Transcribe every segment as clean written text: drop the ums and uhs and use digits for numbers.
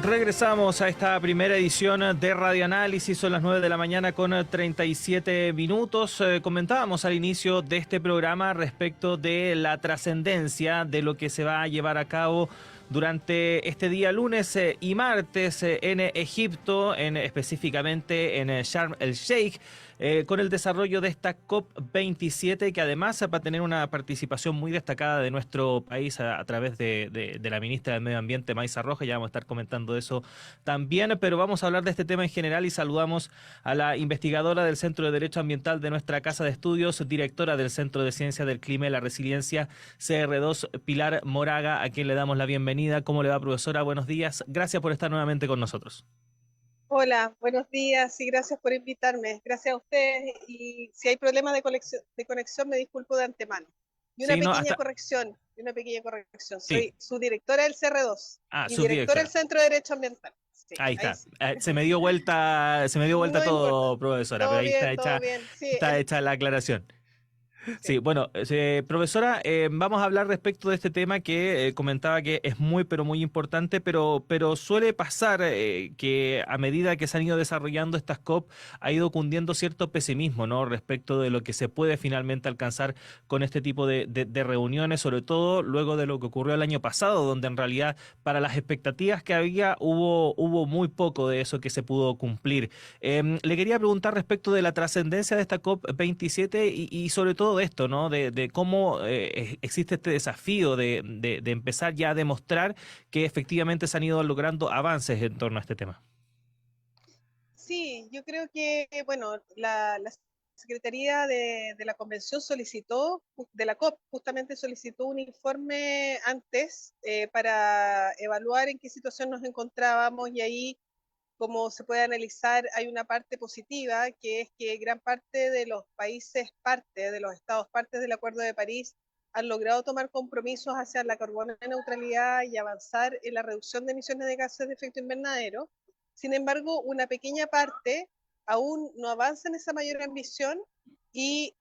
Regresamos a esta primera edición de Radio Análisis, son las 9 de la mañana con 37 minutos. Comentábamos al inicio de este programa respecto de la trascendencia de lo que se va a llevar a cabo durante este día lunes y martes en Egipto, específicamente en Sharm el Sheikh, con el desarrollo de esta COP27, que además va a tener una participación muy destacada de nuestro país a través de la ministra del Medio Ambiente, Maysa Rojas. Ya vamos a estar comentando eso también, pero vamos a hablar de este tema en general y saludamos a la investigadora del Centro de Derecho Ambiental de nuestra Casa de Estudios, directora del Centro de Ciencia del Clima y la Resiliencia, CR2, Pilar Moraga, a quien le damos la bienvenida. ¿Cómo le va, profesora? Buenos días. Gracias por estar nuevamente con nosotros. Hola, buenos días y gracias por invitarme. Gracias a ustedes, y si hay problemas de conexión me disculpo de antemano. Y una Sí, no, pequeña corrección, Sí. Soy su directora del CR2 y directora del Subdirectora. Centro de Derecho Ambiental. Sí, Ahí ahí está. sí. Se me dio vuelta No importa. todo, profesora, pero ahí Todo bien. Sí, está hecha la aclaración. sí. Sí, bueno, profesora, vamos a hablar respecto de este tema que comentaba que es muy, pero muy importante, pero suele pasar que a medida que se han ido desarrollando estas COP, ha ido cundiendo cierto pesimismo, ¿no? Respecto de lo que se puede finalmente alcanzar con este tipo de reuniones, sobre todo luego de lo que ocurrió el año pasado, donde en realidad para las expectativas que había hubo muy poco de eso que se pudo cumplir. Le quería preguntar respecto de la trascendencia de esta COP27 y sobre todo de esto, ¿no? De cómo existe este desafío de empezar ya a demostrar que efectivamente se han ido logrando avances en torno a este tema. Sí, yo creo que, bueno, la Secretaría de la Convención de la COP, justamente solicitó un informe antes para evaluar en qué situación nos encontrábamos, y ahí, como se puede analizar, hay una parte positiva, que es que gran parte de los países parte, de los estados partes del Acuerdo de París, han logrado tomar compromisos hacia la carbono neutralidad y avanzar en la reducción de emisiones de gases de efecto invernadero. Sin embargo, una pequeña parte aún no avanza en esa mayor ambición, y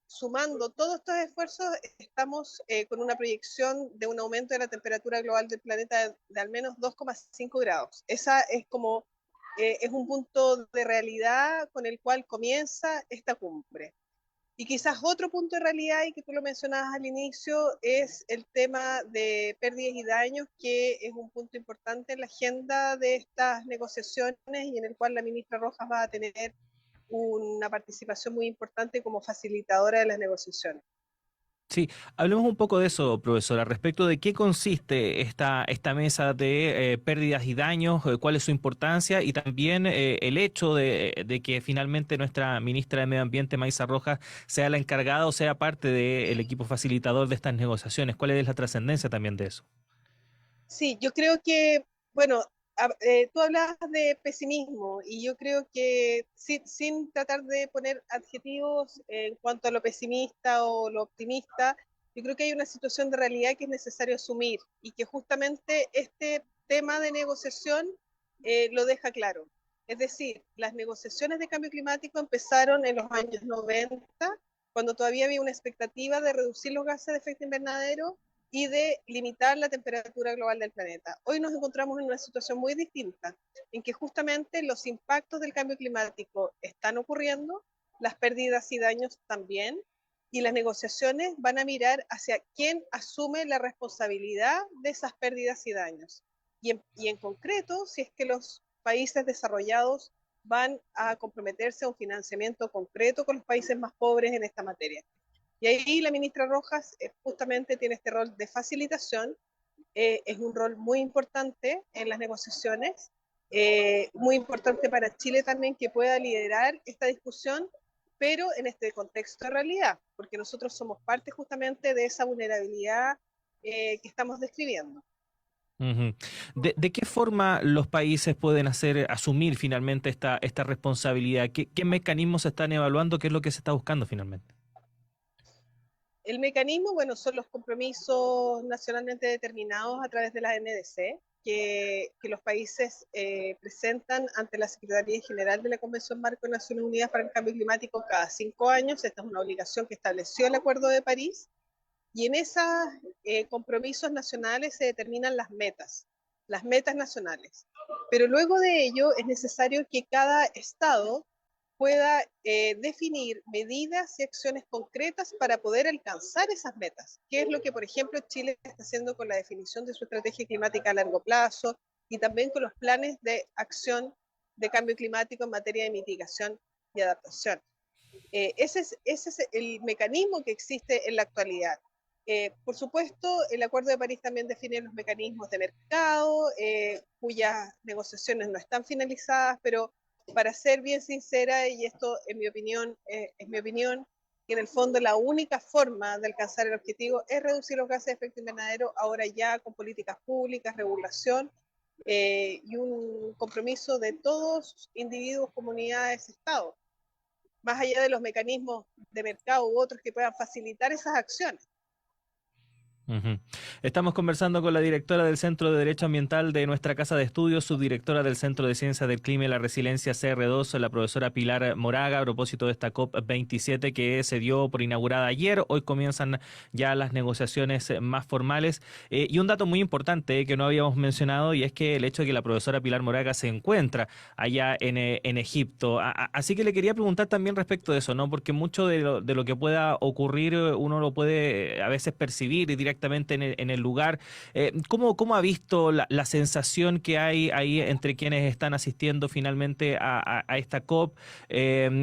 sumando todos estos esfuerzos estamos con una proyección de un aumento de la temperatura global del planeta de al menos 2,5 grados. Esa es como es un punto de realidad con el cual comienza esta cumbre. Y quizás otro punto de realidad, y que tú lo mencionabas al inicio, es el tema de pérdidas y daños, que es un punto importante en la agenda de estas negociaciones y en el cual la ministra Rojas va a tener una participación muy importante como facilitadora de las negociaciones. Sí, hablemos un poco de eso, profesora, respecto de qué consiste esta mesa de pérdidas y daños, cuál es su importancia y también el hecho de que finalmente nuestra ministra de Medio Ambiente, Maysa Rojas, sea la encargada o sea parte del equipo facilitador de estas negociaciones. ¿Cuál es la trascendencia también de eso? Sí, yo creo que, bueno, tú hablabas de pesimismo, y yo creo que sin tratar de poner adjetivos en cuanto a lo pesimista o lo optimista, yo creo que hay una situación de realidad que es necesario asumir, y que justamente este tema de negociación lo deja claro. Es decir, las negociaciones de cambio climático empezaron en los años 90, cuando todavía había una expectativa de reducir los gases de efecto invernadero y de limitar la temperatura global del planeta. Hoy nos encontramos en una situación muy distinta, en que justamente los impactos del cambio climático están ocurriendo, las pérdidas y daños también, y las negociaciones van a mirar hacia quién asume la responsabilidad de esas pérdidas y daños. Y en concreto, si es que los países desarrollados van a comprometerse a un financiamiento concreto con los países más pobres en esta materia. Y ahí la ministra Rojas justamente tiene este rol de facilitación, es un rol muy importante en las negociaciones, muy importante para Chile también, que pueda liderar esta discusión, pero en este contexto de realidad, porque nosotros somos parte justamente de esa vulnerabilidad que estamos describiendo. Ujú. ¿De qué forma los países pueden asumir finalmente esta responsabilidad? ¿Qué mecanismos se están evaluando? ¿Qué es lo que se está buscando finalmente? El mecanismo, bueno, son los compromisos nacionalmente determinados a través de la NDC, que los países presentan ante la Secretaría General de la Convención Marco de Naciones Unidas para el Cambio Climático cada 5 años. Esta es una obligación que estableció el Acuerdo de París, y en esos compromisos nacionales se determinan las metas. las metas nacionales. Pero luego de ello es necesario que cada estado pueda definir medidas y acciones concretas para poder alcanzar esas metas, que es lo que, por ejemplo, Chile está haciendo con la definición de su estrategia climática a largo plazo y también con los planes de acción de cambio climático en materia de mitigación y adaptación. Ese es el mecanismo que existe en la actualidad. Por supuesto, el Acuerdo de París también define los mecanismos de mercado, cuyas negociaciones no están finalizadas, pero para ser bien sincera, y esto en mi opinión, es mi opinión, que en el fondo la única forma de alcanzar el objetivo es reducir los gases de efecto invernadero, ahora ya con políticas públicas, regulación y un compromiso de todos, individuos, comunidades, estados, más allá de los mecanismos de mercado u otros que puedan facilitar esas acciones. Ujú. Estamos conversando con la directora del Centro de Derecho Ambiental de nuestra Casa de Estudios, subdirectora del Centro de Ciencias del Clima y la Resiliencia CR2, la profesora Pilar Moraga, a propósito de esta COP27 que se dio por inaugurada ayer. Hoy comienzan ya las negociaciones más formales. Y un dato muy importante que no habíamos mencionado, y es que el hecho de que la profesora Pilar Moraga se encuentra allá en Egipto. Así que le quería preguntar también respecto de eso, ¿no? Porque mucho de lo que pueda ocurrir uno lo puede a veces percibir directamente en el lugar. ¿Cómo ha visto la sensación que hay ahí entre quienes están asistiendo finalmente a esta COP?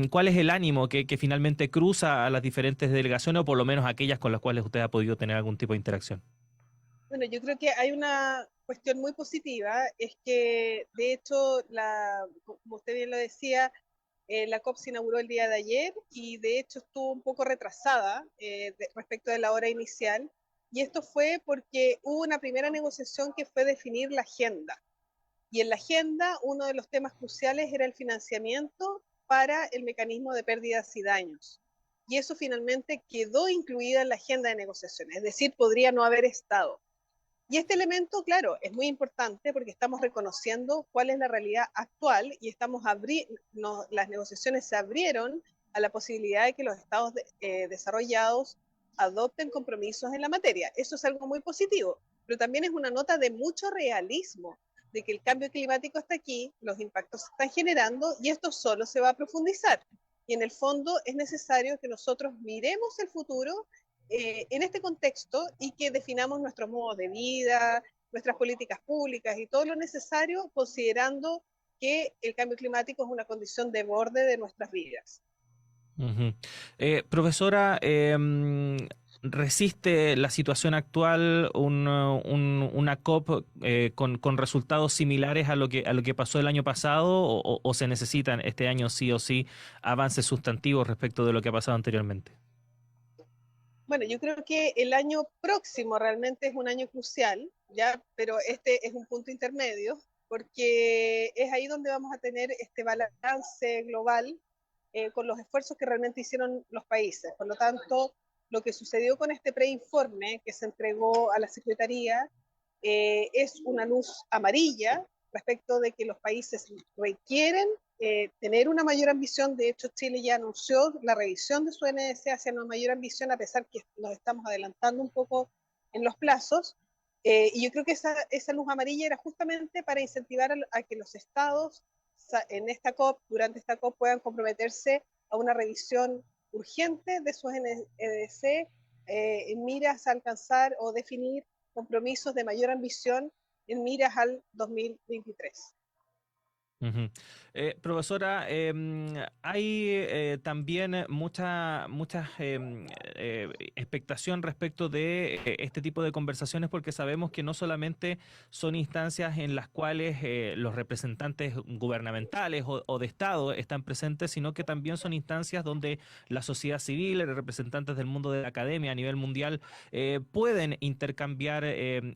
¿Cuál es el ánimo que finalmente cruza a las diferentes delegaciones o por lo menos aquellas con las cuales usted ha podido tener algún tipo de interacción? Bueno, yo creo que hay una cuestión muy positiva, es que de hecho, como usted bien lo decía, la COP se inauguró el día de ayer y de hecho estuvo un poco retrasada respecto de la hora inicial. Y esto fue porque hubo una primera negociación que fue definir la agenda. Y en la agenda uno de los temas cruciales era el financiamiento para el mecanismo de pérdidas y daños. Y eso finalmente quedó incluida en la agenda de negociaciones, es decir, podría no haber estado. Y este elemento, claro, es muy importante porque estamos reconociendo cuál es la realidad actual y las negociaciones se abrieron a la posibilidad de que los estados desarrollados adopten compromisos en la materia. Eso es algo muy positivo, pero también es una nota de mucho realismo, de que el cambio climático está aquí, los impactos se están generando y esto solo se va a profundizar. Y en el fondo es necesario que nosotros miremos el futuro en este contexto y que definamos nuestros modos de vida, nuestras políticas públicas y todo lo necesario, considerando que el cambio climático es una condición de borde de nuestras vidas. Ujú. Profesora, ¿resiste la situación actual una COP con resultados similares a lo que pasó el año pasado o se necesitan este año sí o sí avances sustantivos respecto de lo que ha pasado anteriormente? Bueno, yo creo que el año próximo realmente es un año crucial, ¿ya? Pero este es un punto intermedio, porque es ahí donde vamos a tener este balance global con los esfuerzos que realmente hicieron los países. Por lo tanto, lo que sucedió con este preinforme que se entregó a la Secretaría es una luz amarilla respecto de que los países requieren tener una mayor ambición. De hecho, Chile ya anunció la revisión de su NDC hacia una mayor ambición, a pesar que nos estamos adelantando un poco en los plazos. Y yo creo que esa luz amarilla era justamente para incentivar a que los estados en esta COP, durante esta COP, puedan comprometerse a una revisión urgente de sus NDC en miras a alcanzar o definir compromisos de mayor ambición en miras al 2023. Ujú. Profesora, hay también mucha expectación respecto de este tipo de conversaciones porque sabemos que no solamente son instancias en las cuales los representantes gubernamentales o de Estado están presentes, sino que también son instancias donde la sociedad civil, representantes del mundo de la academia a nivel mundial pueden intercambiar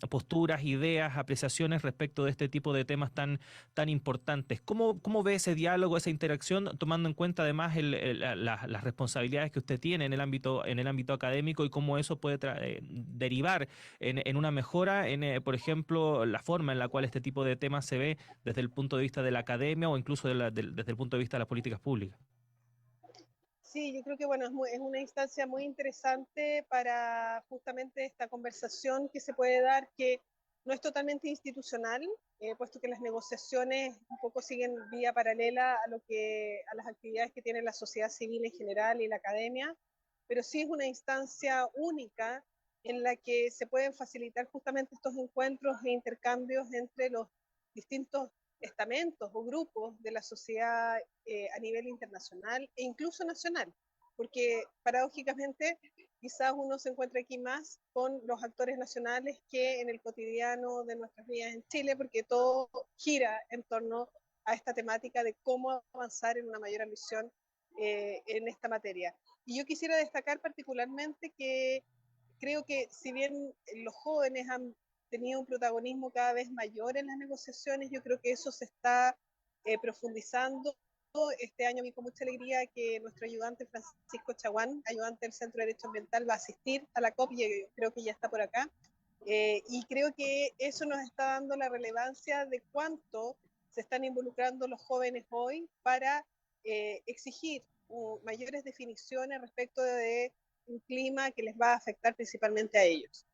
posturas, ideas, apreciaciones respecto de este tipo de temas tan importantes. ¿Cómo ve ese diálogo, esa interacción, tomando en cuenta además las responsabilidades que usted tiene en el ámbito académico y cómo eso puede derivar en una mejora por ejemplo, la forma en la cual este tipo de temas se ve desde el punto de vista de la academia o incluso desde el punto de vista de las políticas públicas? Sí, yo creo que bueno, es una instancia muy interesante para justamente esta conversación que se puede dar, que no es totalmente institucional, puesto que las negociaciones un poco siguen vía paralela a las actividades que tiene la sociedad civil en general y la academia, pero sí es una instancia única en la que se pueden facilitar justamente estos encuentros e intercambios entre los distintos estamentos o grupos de la sociedad a nivel internacional e incluso nacional, porque paradójicamente quizás uno se encuentra aquí más con los actores nacionales que en el cotidiano de nuestras vidas en Chile, porque todo gira en torno a esta temática de cómo avanzar en una mayor ambición en esta materia. Y yo quisiera destacar particularmente que creo que si bien los jóvenes han tenido un protagonismo cada vez mayor en las negociaciones, yo creo que eso se está profundizando. Este año vi con mucha alegría que nuestro ayudante Francisco Chaguán, ayudante del Centro de Derecho Ambiental, va a asistir a la COP y creo que ya está por acá. Y creo que eso nos está dando la relevancia de cuánto se están involucrando los jóvenes hoy para exigir mayores definiciones respecto de un clima que les va a afectar principalmente a ellos.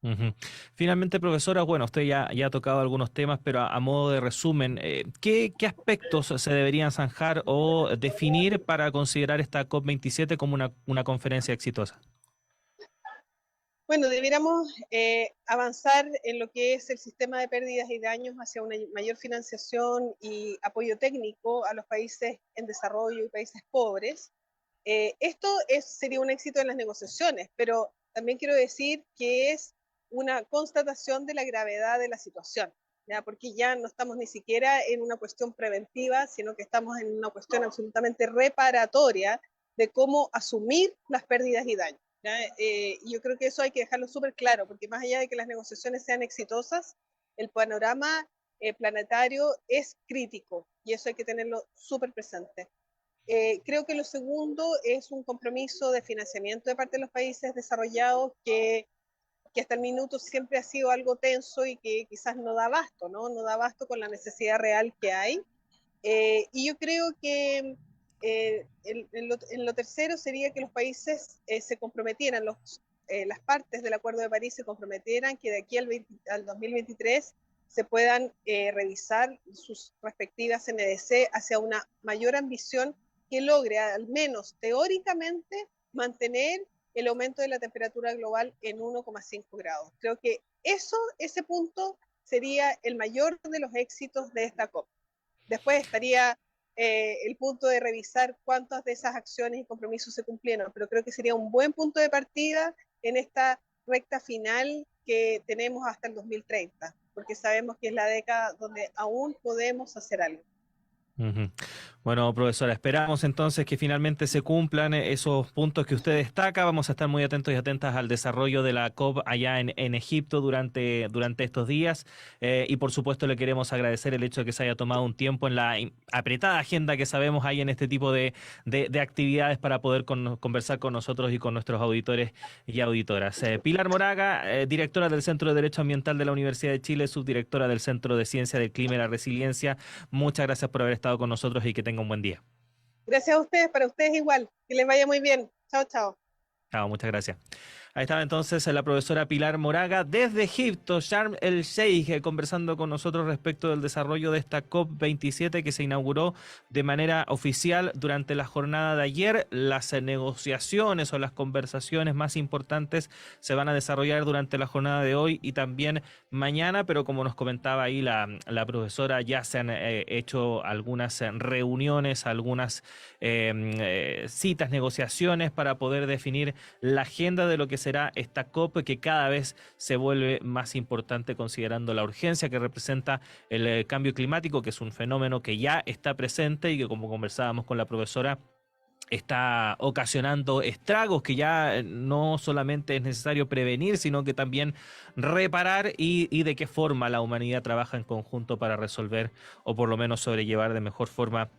Ujú. Finalmente, profesora, bueno, usted ya ha tocado algunos temas, pero a modo de resumen, ¿qué aspectos se deberían zanjar o definir para considerar esta COP27 como una conferencia exitosa? Bueno, debiéramos avanzar en lo que es el sistema de pérdidas y daños hacia una mayor financiación y apoyo técnico a los países en desarrollo y países pobres. Sería un éxito en las negociaciones, pero también quiero decir que es una constatación de la gravedad de la situación, ¿ya? Porque ya no estamos ni siquiera en una cuestión preventiva, sino que estamos en una cuestión absolutamente reparatoria de cómo asumir las pérdidas y daños. Yo creo que eso hay que dejarlo súper claro, porque más allá de que las negociaciones sean exitosas, el panorama planetario es crítico y eso hay que tenerlo súper presente. Creo que lo segundo es un compromiso de financiamiento de parte de los países desarrollados que hasta el minuto siempre ha sido algo tenso y que quizás no da abasto, ¿no? No da abasto con la necesidad real que hay. Y yo creo que en lo tercero sería que los países se comprometieran, las partes del Acuerdo de París se comprometieran que de aquí al 2023 se puedan revisar sus respectivas NDC hacia una mayor ambición que logre, al menos teóricamente, mantener el aumento de la temperatura global en 1,5 grados. Creo que ese punto sería el mayor de los éxitos de esta COP. Después estaría el punto de revisar cuántas de esas acciones y compromisos se cumplieron, pero creo que sería un buen punto de partida en esta recta final que tenemos hasta el 2030, porque sabemos que es la década donde aún podemos hacer algo. Ujú. Bueno, profesora, esperamos entonces que finalmente se cumplan esos puntos que usted destaca. Vamos a estar muy atentos y atentas al desarrollo de la COP allá en Egipto durante estos días. Y por supuesto le queremos agradecer el hecho de que se haya tomado un tiempo en la apretada agenda que sabemos hay en este tipo de actividades para poder conversar con nosotros y con nuestros auditores y auditoras. Pilar Moraga, directora del Centro de Derecho Ambiental de la Universidad de Chile, subdirectora del Centro de Ciencia del Clima y la Resiliencia. Muchas gracias por haber estado con nosotros y que tenga un buen día. Gracias a ustedes, para ustedes igual. Que les vaya muy bien. Chao, chao. Chao, muchas gracias. Ahí estaba entonces la profesora Pilar Moraga desde Egipto, Sharm el Sheikh, conversando con nosotros respecto del desarrollo de esta COP27 que se inauguró de manera oficial durante la jornada de ayer. Las negociaciones o las conversaciones más importantes se van a desarrollar durante la jornada de hoy y también mañana, pero como nos comentaba ahí la profesora, ya se han hecho algunas reuniones, algunas citas, negociaciones para poder definir la agenda de lo que será esta COP, que cada vez se vuelve más importante considerando la urgencia que representa el cambio climático, que es un fenómeno que ya está presente y que, como conversábamos con la profesora, está ocasionando estragos que ya no solamente es necesario prevenir, sino que también reparar y de qué forma la humanidad trabaja en conjunto para resolver o por lo menos sobrellevar de mejor forma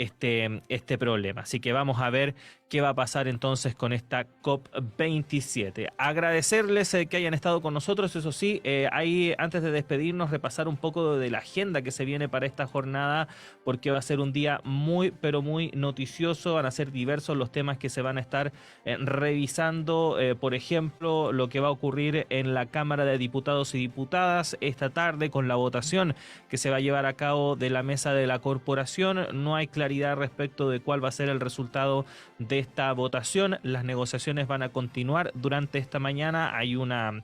este problema. Así que vamos a ver qué va a pasar entonces con esta COP27. Agradecerles que hayan estado con nosotros, eso sí, ahí antes de despedirnos repasar un poco de la agenda que se viene para esta jornada, porque va a ser un día muy, pero muy noticioso, van a ser diversos los temas que se van a estar revisando, por ejemplo, lo que va a ocurrir en la Cámara de Diputados y Diputadas esta tarde con la votación que se va a llevar a cabo de la mesa de la corporación. No hay claridad respecto de cuál va a ser el resultado de esta votación. Las negociaciones van a continuar durante esta mañana. Hay una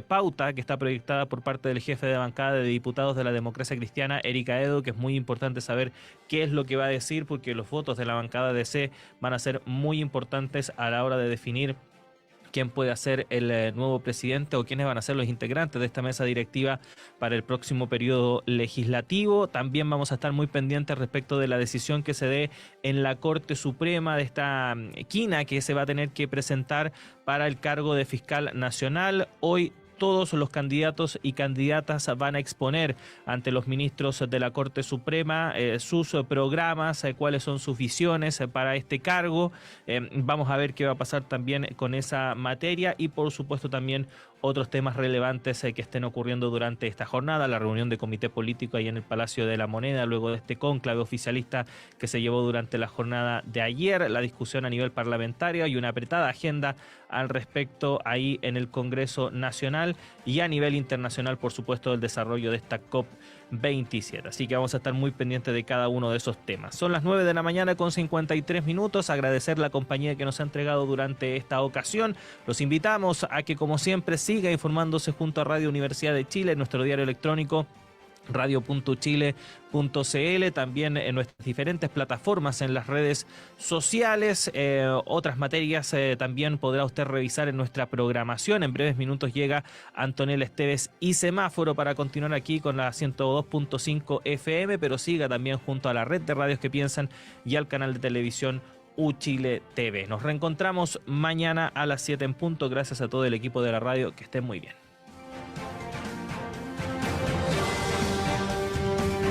pauta que está proyectada por parte del jefe de bancada de diputados de la Democracia Cristiana, Eric Aedo, que es muy importante saber qué es lo que va a decir, porque los votos de la bancada DC van a ser muy importantes a la hora de definir quién puede ser el nuevo presidente o quiénes van a ser los integrantes de esta mesa directiva para el próximo periodo legislativo. También vamos a estar muy pendientes respecto de la decisión que se dé en la Corte Suprema de esta quina que se va a tener que presentar para el cargo de fiscal nacional. Hoy todos los candidatos y candidatas van a exponer ante los ministros de la Corte Suprema sus programas, cuáles son sus visiones para este cargo. Vamos a ver qué va a pasar también con esa materia y por supuesto también otros temas relevantes que estén ocurriendo durante esta jornada, la reunión de comité político ahí en el Palacio de la Moneda, luego de este cónclave oficialista que se llevó durante la jornada de ayer, la discusión a nivel parlamentario y una apretada agenda al respecto ahí en el Congreso Nacional y a nivel internacional, por supuesto, el desarrollo de esta COP27. Así que vamos a estar muy pendientes de cada uno de esos temas. Son las 9 de la mañana con 53 minutos. Agradecer la compañía que nos ha entregado durante esta ocasión. Los invitamos a que, como siempre, siga informándose junto a Radio Universidad de Chile, nuestro diario electrónico radio.chile.cl, también en nuestras diferentes plataformas en las redes sociales. Otras materias también podrá usted revisar en nuestra programación. En breves minutos llega Antonella Esteves y Semáforo para continuar aquí con la 102.5 FM, pero siga también junto a la red de radios que piensan y al canal de televisión UChile TV. Nos reencontramos mañana a las 7 en punto. Gracias a todo el equipo de la radio. Que estén muy bien.